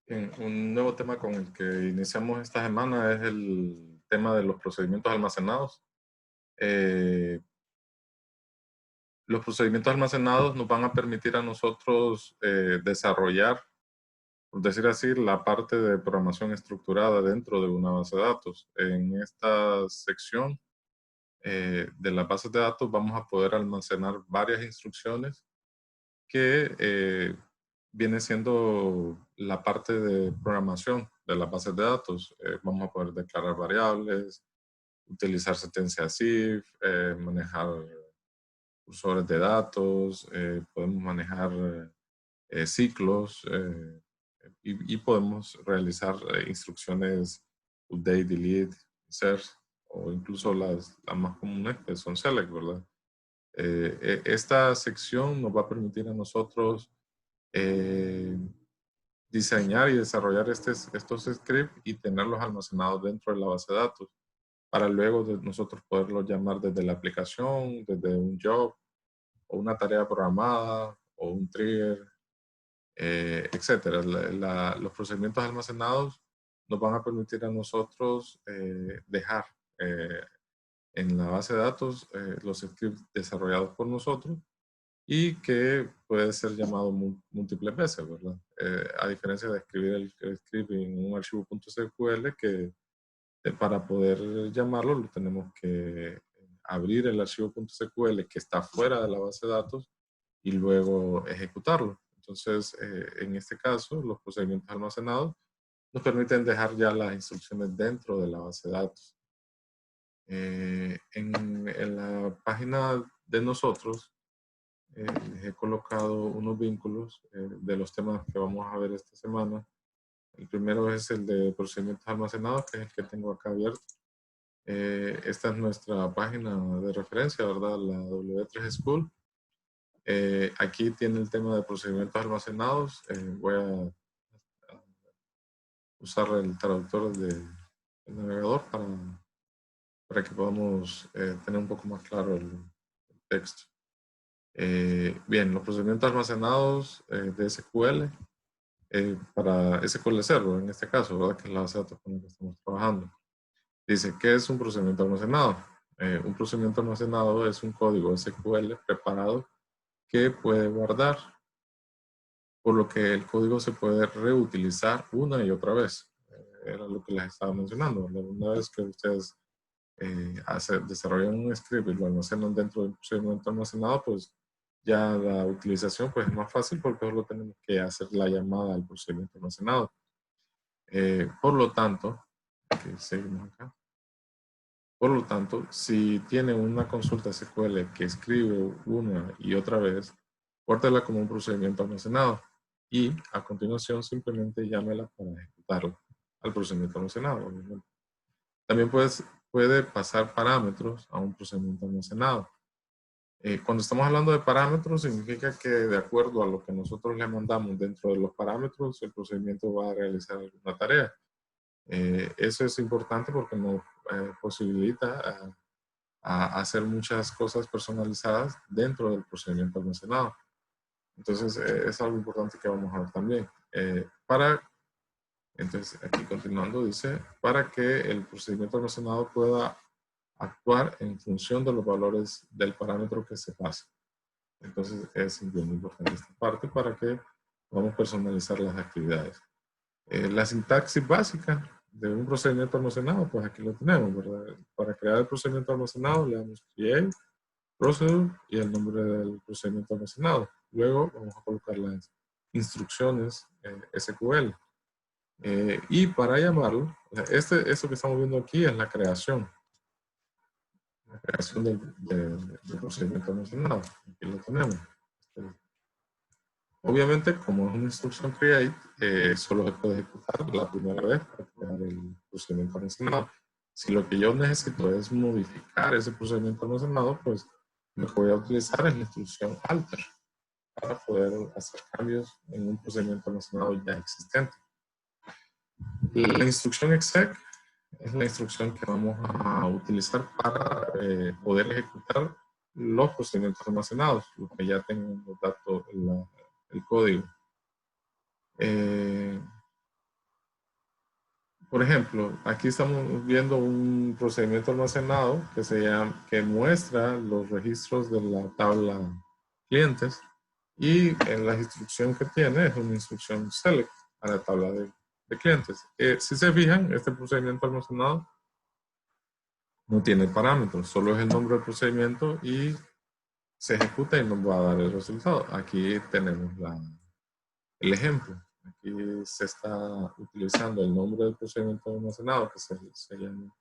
Un nuevo tema con el que iniciamos esta semana es el tema de los procedimientos almacenados. Eh, los procedimientos almacenados nos van a permitir a nosotros desarrollar, por decir así, la parte de programación estructurada dentro de una base de datos. En esta sección de las bases de datos vamos a poder almacenar varias instrucciones que viene siendo la parte de programación de las bases de datos. Vamos a poder declarar variables, utilizar sentencias if, manejar cursores de datos, podemos manejar ciclos y podemos realizar instrucciones update, delete, insert o incluso las más comunes que son select, ¿verdad? Esta sección nos va a permitir a nosotros eh, diseñar y desarrollar estos scripts y tenerlos almacenados dentro de la base de datos para luego nosotros poderlos llamar desde la aplicación, desde un job o una tarea programada o un trigger, etcétera. Los procedimientos almacenados nos van a permitir a nosotros dejar en la base de datos los scripts desarrollados por nosotros y que puede ser llamado múltiples veces, ¿verdad? A diferencia de escribir el script en un archivo .sql que para poder llamarlo lo tenemos que abrir el archivo .sql que está fuera de la base de datos y luego ejecutarlo. Entonces, en este caso, los procedimientos almacenados nos permiten dejar ya las instrucciones dentro de la base de datos. En la página de nosotros, les he colocado unos vínculos de los temas que vamos a ver esta semana. El primero es el de procedimientos almacenados, que es el que tengo acá abierto. Esta es nuestra página de referencia, ¿verdad? La W3 School. Aquí tiene el tema de procedimientos almacenados. Voy a usar el traductor del navegador para que podamos tener un poco más claro el texto. Bien, los procedimientos almacenados de SQL para SQL Server, en este caso, ¿verdad? Que es la base de datos con la que estamos trabajando. Dice, ¿qué es un procedimiento almacenado? Un procedimiento almacenado es un código SQL preparado que puede guardar, por lo que el código se puede reutilizar una y otra vez. Era lo que les estaba mencionando. Una vez que ustedes desarrollan un script y lo almacenan dentro del procedimiento almacenado, pues ya la utilización pues, es más fácil porque solo tenemos que hacer la llamada al procedimiento almacenado. Por lo tanto, seguimos acá. Por lo tanto, si tiene una consulta SQL que escribe una y otra vez, guárdela como un procedimiento almacenado y a continuación simplemente llámela para ejecutarlo al procedimiento almacenado, obviamente. También puede pasar parámetros a un procedimiento almacenado. Cuando estamos hablando de parámetros, significa que de acuerdo a lo que nosotros le mandamos dentro de los parámetros, el procedimiento va a realizar alguna tarea. Eso es importante porque nos posibilita a hacer muchas cosas personalizadas dentro del procedimiento almacenado. Entonces, es algo importante que vamos a ver también. Entonces, aquí continuando, dice, para que el procedimiento almacenado pueda actuar en función de los valores del parámetro que se pasa. Entonces, es bien importante esta parte para que podamos personalizar las actividades. La sintaxis básica de un procedimiento almacenado, pues aquí lo tenemos, ¿verdad? Para crear el procedimiento almacenado le damos create, procedure y el nombre del procedimiento almacenado. Luego vamos a colocar las instrucciones SQL. Y para llamarlo, esto que estamos viendo aquí es la creación del procedimiento almacenado. Aquí lo tenemos. Obviamente, como es una instrucción create, solo se puede ejecutar la primera vez para crear el procedimiento almacenado. Si lo que yo necesito es modificar ese procedimiento almacenado, pues lo que voy a utilizar es la instrucción alter para poder hacer cambios en un procedimiento almacenado ya existente. La instrucción exec es la instrucción que vamos a utilizar para poder ejecutar los procedimientos almacenados, los que ya tengan los datos, el código. Por ejemplo, aquí estamos viendo un procedimiento almacenado que muestra los registros de la tabla clientes, y en la instrucción que tiene es una instrucción select a la tabla de clientes. Si se fijan, este procedimiento almacenado no tiene parámetros, solo es el nombre del procedimiento y se ejecuta y nos va a dar el resultado. Aquí tenemos el ejemplo. Aquí se está utilizando el nombre del procedimiento almacenado, que se llama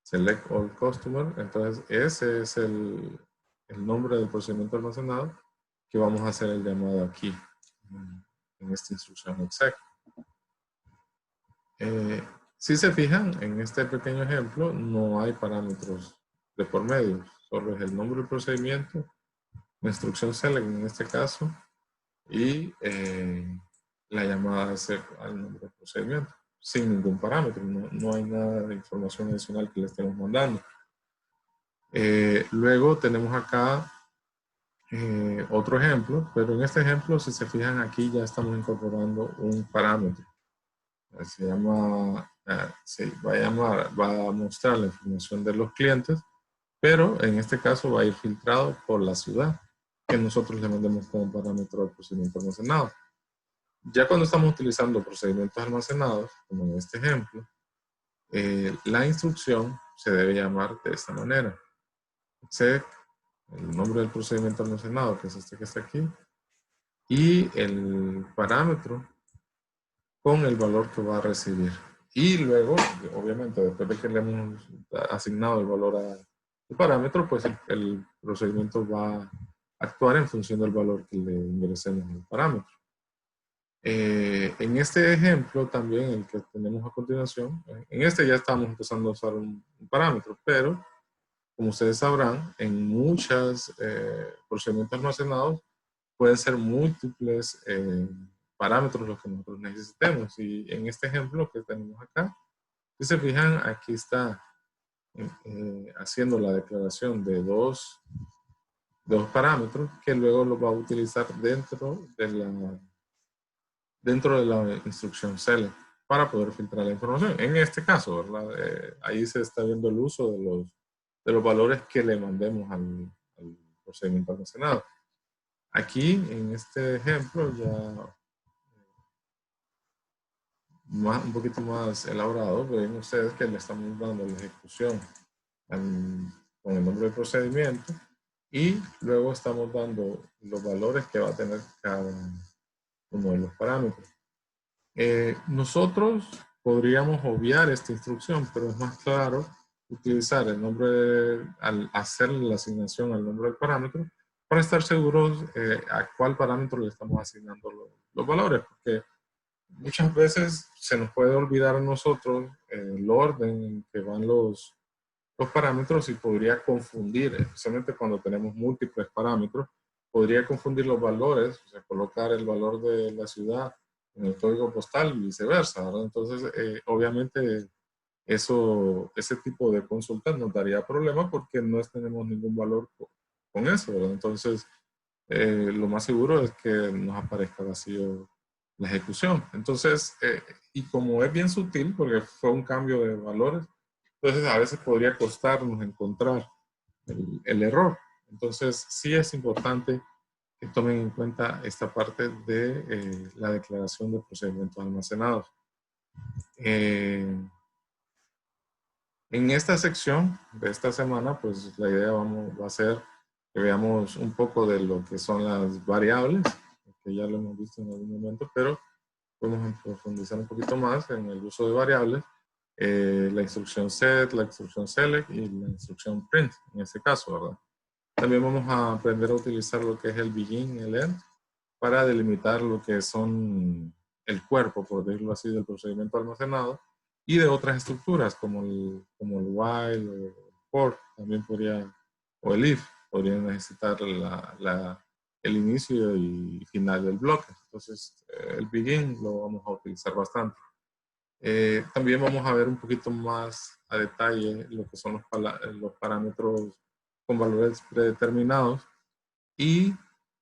Select All Customer. Entonces ese es el nombre del procedimiento almacenado que vamos a hacer el llamado aquí en esta instrucción exec. Si se fijan, en este pequeño ejemplo no hay parámetros de por medio, solo es el nombre del procedimiento, la instrucción select en este caso, y la llamada al nombre del procedimiento, sin ningún parámetro. No hay nada de información adicional que le estemos mandando. Luego tenemos acá otro ejemplo, pero en este ejemplo, si se fijan aquí, ya estamos incorporando un parámetro. Se llama, va a mostrar la información de los clientes, pero en este caso va a ir filtrado por la ciudad, que nosotros le mandemos como parámetro al procedimiento almacenado. Ya cuando estamos utilizando procedimientos almacenados, como en este ejemplo, la instrucción se debe llamar de esta manera. Exec, el nombre del procedimiento almacenado, que es este que está aquí, y el parámetro con el valor que va a recibir. Y luego, obviamente, después de que le hemos asignado el valor al parámetro, pues el procedimiento va a actuar en función del valor que le ingresemos al parámetro. En este ejemplo también, el que tenemos a continuación, en este ya estamos empezando a usar un parámetro, pero como ustedes sabrán, en muchos procedimientos almacenados pueden ser múltiples parámetros los que nosotros necesitemos. Y en este ejemplo que tenemos acá, si se fijan, aquí está haciendo la declaración de dos parámetros que luego los va a utilizar dentro de la instrucción select para poder filtrar la información. En este caso, ¿verdad? Ahí se está viendo el uso de los valores que le mandemos al procedimiento almacenado. Aquí, en este ejemplo, ya un poquito más elaborado, ven ustedes que le estamos dando la ejecución con el nombre del procedimiento, y luego estamos dando los valores que va a tener cada uno de los parámetros. Nosotros podríamos obviar esta instrucción, pero es más claro utilizar el nombre, al hacerle la asignación al nombre del parámetro, para estar seguros a cuál parámetro le estamos asignando los valores, porque muchas veces se nos puede olvidar a nosotros el orden en que van los parámetros, y podría confundir, especialmente cuando tenemos múltiples parámetros, podría confundir los valores, o sea, colocar el valor de la ciudad en el código postal y viceversa, ¿verdad? Entonces, obviamente, ese tipo de consultas nos daría problemas porque no tenemos ningún valor con eso, ¿verdad? Entonces, lo más seguro es que nos aparezca vacío la ejecución. Entonces, y como es bien sutil, porque fue un cambio de valores, entonces a veces podría costarnos encontrar el error. Entonces, sí es importante que tomen en cuenta esta parte de la declaración de procedimientos almacenados. En esta sección de esta semana, pues la idea va a ser que veamos un poco de lo que son las variables, que ya lo hemos visto en algún momento, pero podemos profundizar un poquito más en el uso de variables, la instrucción set, la instrucción select y la instrucción print, en este caso, ¿verdad? También vamos a aprender a utilizar lo que es el begin y el end para delimitar lo que son el cuerpo, por decirlo así, del procedimiento almacenado, y de otras estructuras como el while o el for, también podría, o el if, podrían necesitar el inicio y final del bloque. Entonces, el begin lo vamos a utilizar bastante. También vamos a ver un poquito más a detalle lo que son los parámetros con valores predeterminados, y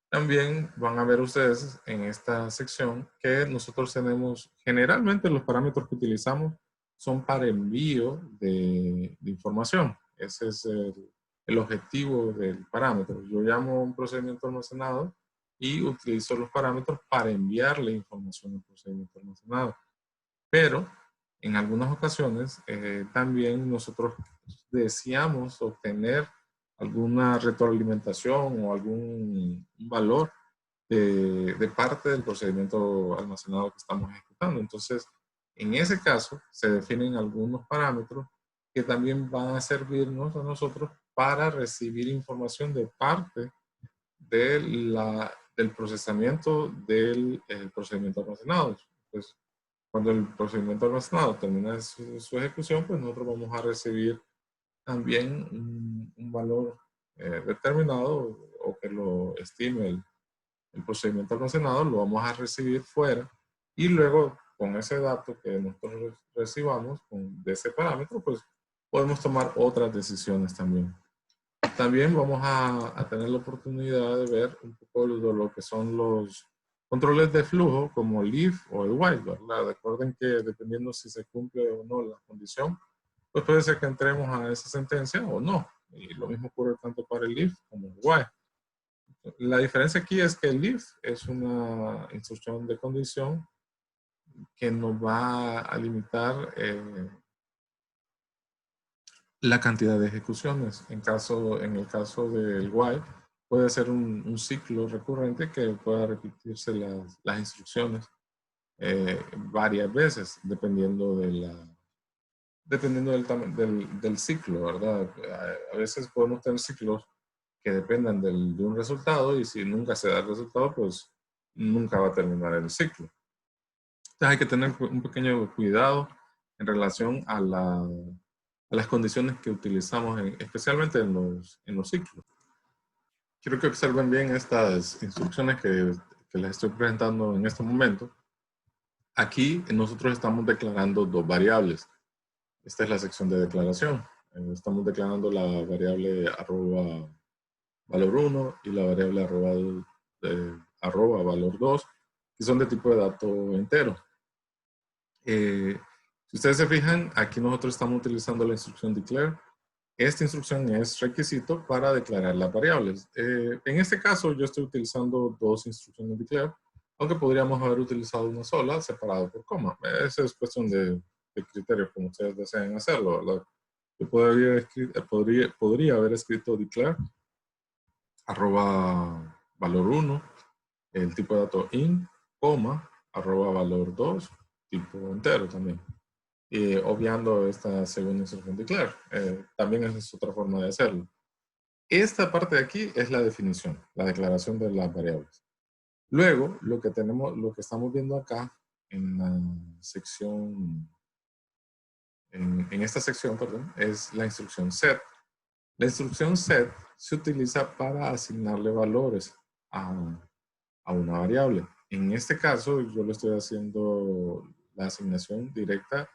también van a ver ustedes en esta sección que nosotros tenemos generalmente los parámetros que utilizamos son para envío de información. Ese es el objetivo del parámetro. Yo llamo un procedimiento almacenado y utilizo los parámetros para enviarle información al procedimiento almacenado. Pero en algunas ocasiones también nosotros deseamos obtener alguna retroalimentación o algún valor de parte del procedimiento almacenado que estamos ejecutando. Entonces, en ese caso, se definen algunos parámetros que también van a servirnos a nosotros para recibir información de parte del procesamiento del procedimiento almacenado. Pues, cuando el procedimiento almacenado termina su ejecución, pues nosotros vamos a recibir también un valor determinado o que lo estime el procedimiento almacenado, lo vamos a recibir fuera y luego con ese dato que nosotros recibamos de ese parámetro, pues podemos tomar otras decisiones también. También vamos a tener la oportunidad de ver un poco de lo que son los controles de flujo como el if o el while, ¿verdad? Recuerden que dependiendo si se cumple o no la condición, pues puede ser que entremos a esa sentencia o no. Y lo mismo ocurre tanto para el if como el while. La diferencia aquí es que el if es una instrucción de condición que nos va a limitar la cantidad de ejecuciones. En el caso del while, puede ser un ciclo recurrente que pueda repetirse las instrucciones varias veces, dependiendo del ciclo, ¿verdad? A veces podemos tener ciclos que dependan de un resultado y si nunca se da el resultado, pues nunca va a terminar el ciclo. Entonces hay que tener un pequeño cuidado en relación a las condiciones que utilizamos, especialmente en los ciclos. Quiero que observen bien estas instrucciones que les estoy presentando en este momento. Aquí nosotros estamos declarando dos variables. Esta es la sección de declaración. Estamos declarando la variable arroba valor 1 y la variable arroba valor 2, que son de tipo de dato entero. Si ustedes se fijan, aquí nosotros estamos utilizando la instrucción declare. Esta instrucción es requisito para declarar las variables. En este caso, yo estoy utilizando dos instrucciones declare, aunque podríamos haber utilizado una sola, separado por coma. Esa es cuestión de criterio, como ustedes deseen hacerlo, ¿verdad? Yo podría haber escrito declare arroba valor 1, el tipo de dato in, coma, arroba valor 2, tipo entero también. Y obviando esta segunda instrucción declare. También es otra forma de hacerlo. Esta parte de aquí es la definición, la declaración de las variables. Luego, lo que estamos viendo acá en la sección, en esta sección, perdón, es la instrucción set. La instrucción set se utiliza para asignarle valores a una variable. En este caso, yo le estoy haciendo la asignación directa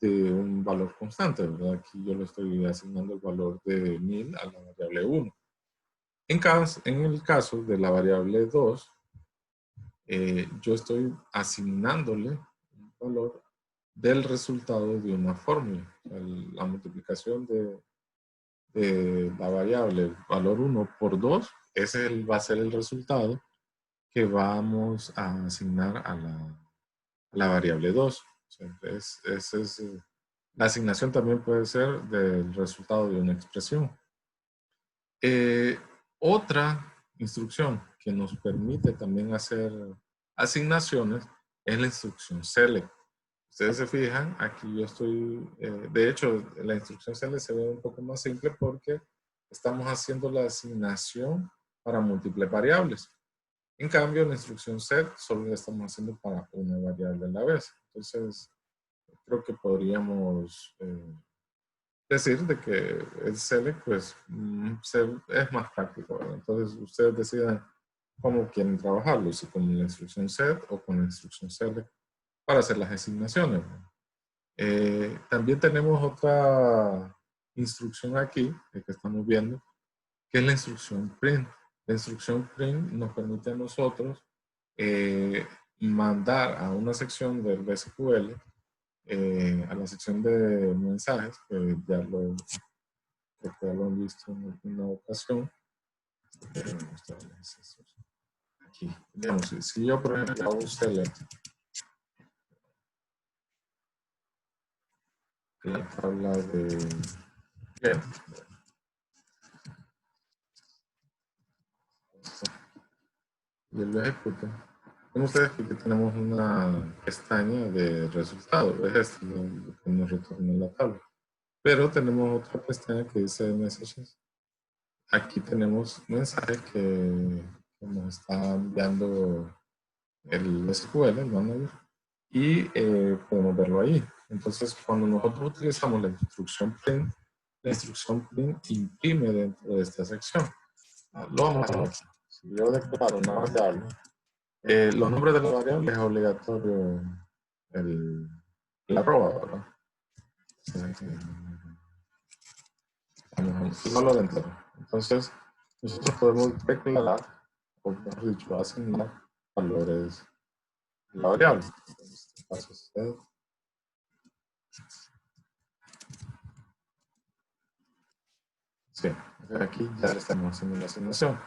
de un valor constante, ¿verdad? Aquí yo le estoy asignando el valor de 1000 a la variable 1. En el caso de la variable 2, yo estoy asignándole un valor del resultado de una fórmula. La multiplicación de la variable valor 1 por 2, va a ser el resultado que vamos a asignar a la variable 2. O sea, la asignación también puede ser del resultado de una expresión. Otra instrucción que nos permite también hacer asignaciones es la instrucción select. Ustedes se fijan, aquí yo estoy, de hecho, la instrucción select se ve un poco más simple porque estamos haciendo la asignación para múltiples variables. En cambio, la instrucción set solo la estamos haciendo para una variable a la vez. Entonces, creo que podríamos decir de que el select pues, es más práctico, ¿verdad? Entonces, ustedes decidan cómo quieren trabajarlo, si con la instrucción set o con la instrucción select para hacer las asignaciones. También tenemos otra instrucción aquí, que estamos viendo, que es la instrucción print. La instrucción print nos permite a nosotros mandar a una sección del SQL a la sección de mensajes, que ya lo han visto en una ocasión. Aquí, digamos, si yo por ejemplo hago un select en la tabla de get, y lo ejecuto, ven ustedes que aquí tenemos una pestaña de resultados, es esto lo que nos retorna la tabla. Pero tenemos otra pestaña que dice messages. Aquí tenemos mensajes que nos está enviando el SQL, el manager, y podemos verlo ahí. Entonces, cuando nosotros utilizamos la instrucción print imprime dentro de esta sección. Lo vamos a ver. Si yo declaro una variable, los nombres de las variables es obligatorio el arroba, ¿verdad? No lo entero. Entonces, nosotros podemos declarar, o mejor dicho, asignar valores de la variable. En este caso es sí, aquí ya le estamos haciendo la asignación.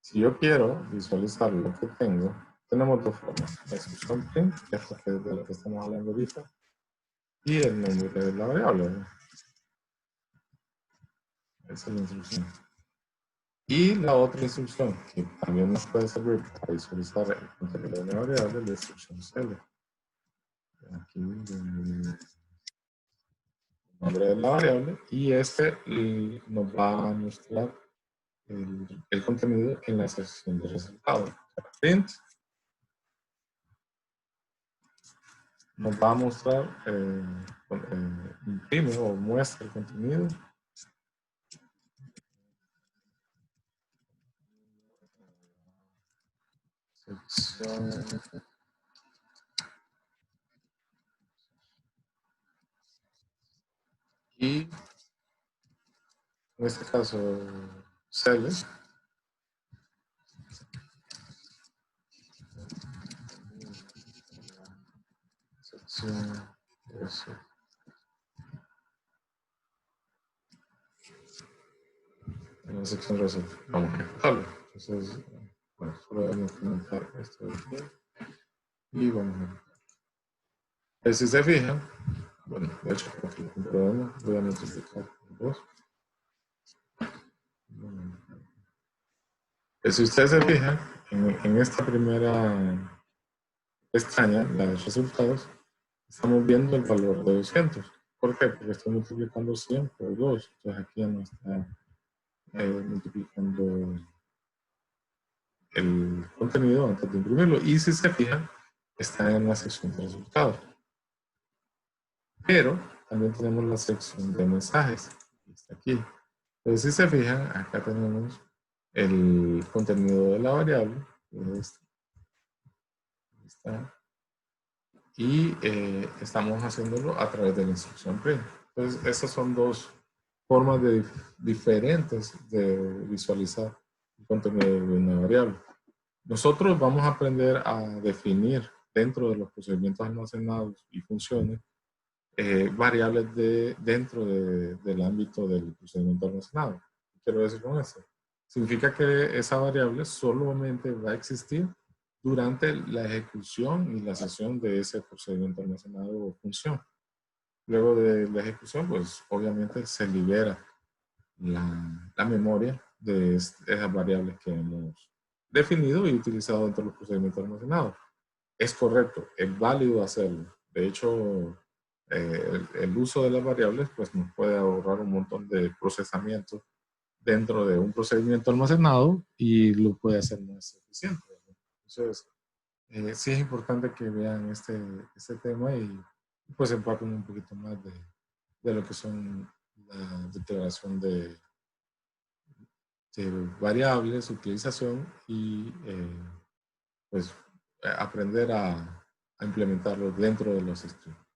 Si yo quiero visualizar lo que tengo, tenemos dos formas. La instrucción print, que es de lo que estamos hablando ahorita, y el nombre de la variable, ¿no? Esa es la instrucción. Y la otra instrucción, que también nos puede servir para visualizar el contenido de una variable, es la instrucción cl. Aquí el nombre de la variable, y este nos va a mostrar el contenido en la sección de resultados. Print nos va a mostrar, imprime o muestra el contenido. Sección. Y en este caso, celes. Sección. Eso. En la sección de resultados. Vamos a ejecutarlo. Entonces, bueno, solo vamos a comentar esto de aquí. Y vamos a ver. Si se fijan, bueno, de hecho, aquí lo comprobamos, voy a multiplicar por 2. Si ustedes se fijan, en esta primera pestaña, la de resultados, estamos viendo el valor de 200. ¿Por qué? Porque estoy multiplicando 100 por 2. Entonces aquí ya no está multiplicando el contenido antes de imprimirlo. Y si se fijan, está en la sección de resultados. Pero también tenemos la sección de mensajes. Está aquí. Entonces si se fijan, acá tenemos el contenido de la variable. Está. Y estamos haciéndolo a través de la instrucción print. Entonces, estas son dos formas diferentes de visualizar el contenido de una variable. Nosotros vamos a aprender a definir dentro de los procedimientos almacenados y funciones variables dentro del ámbito del procedimiento almacenado. ¿Qué quiero decir con esto? Significa que esa variable solamente va a existir durante la ejecución y la sesión de ese procedimiento almacenado o función. Luego de la ejecución, pues obviamente se libera la memoria de esas variables que hemos definido y utilizado dentro de los procedimientos almacenados. Es correcto, es válido hacerlo. De hecho, el uso de las variables pues nos puede ahorrar un montón de procesamiento dentro de un procedimiento almacenado y lo puede hacer más eficiente. Entonces, sí es importante que vean este tema y pues empapen un poquito más de lo que son la declaración de variables, utilización y pues aprender a implementarlo dentro de los scripts.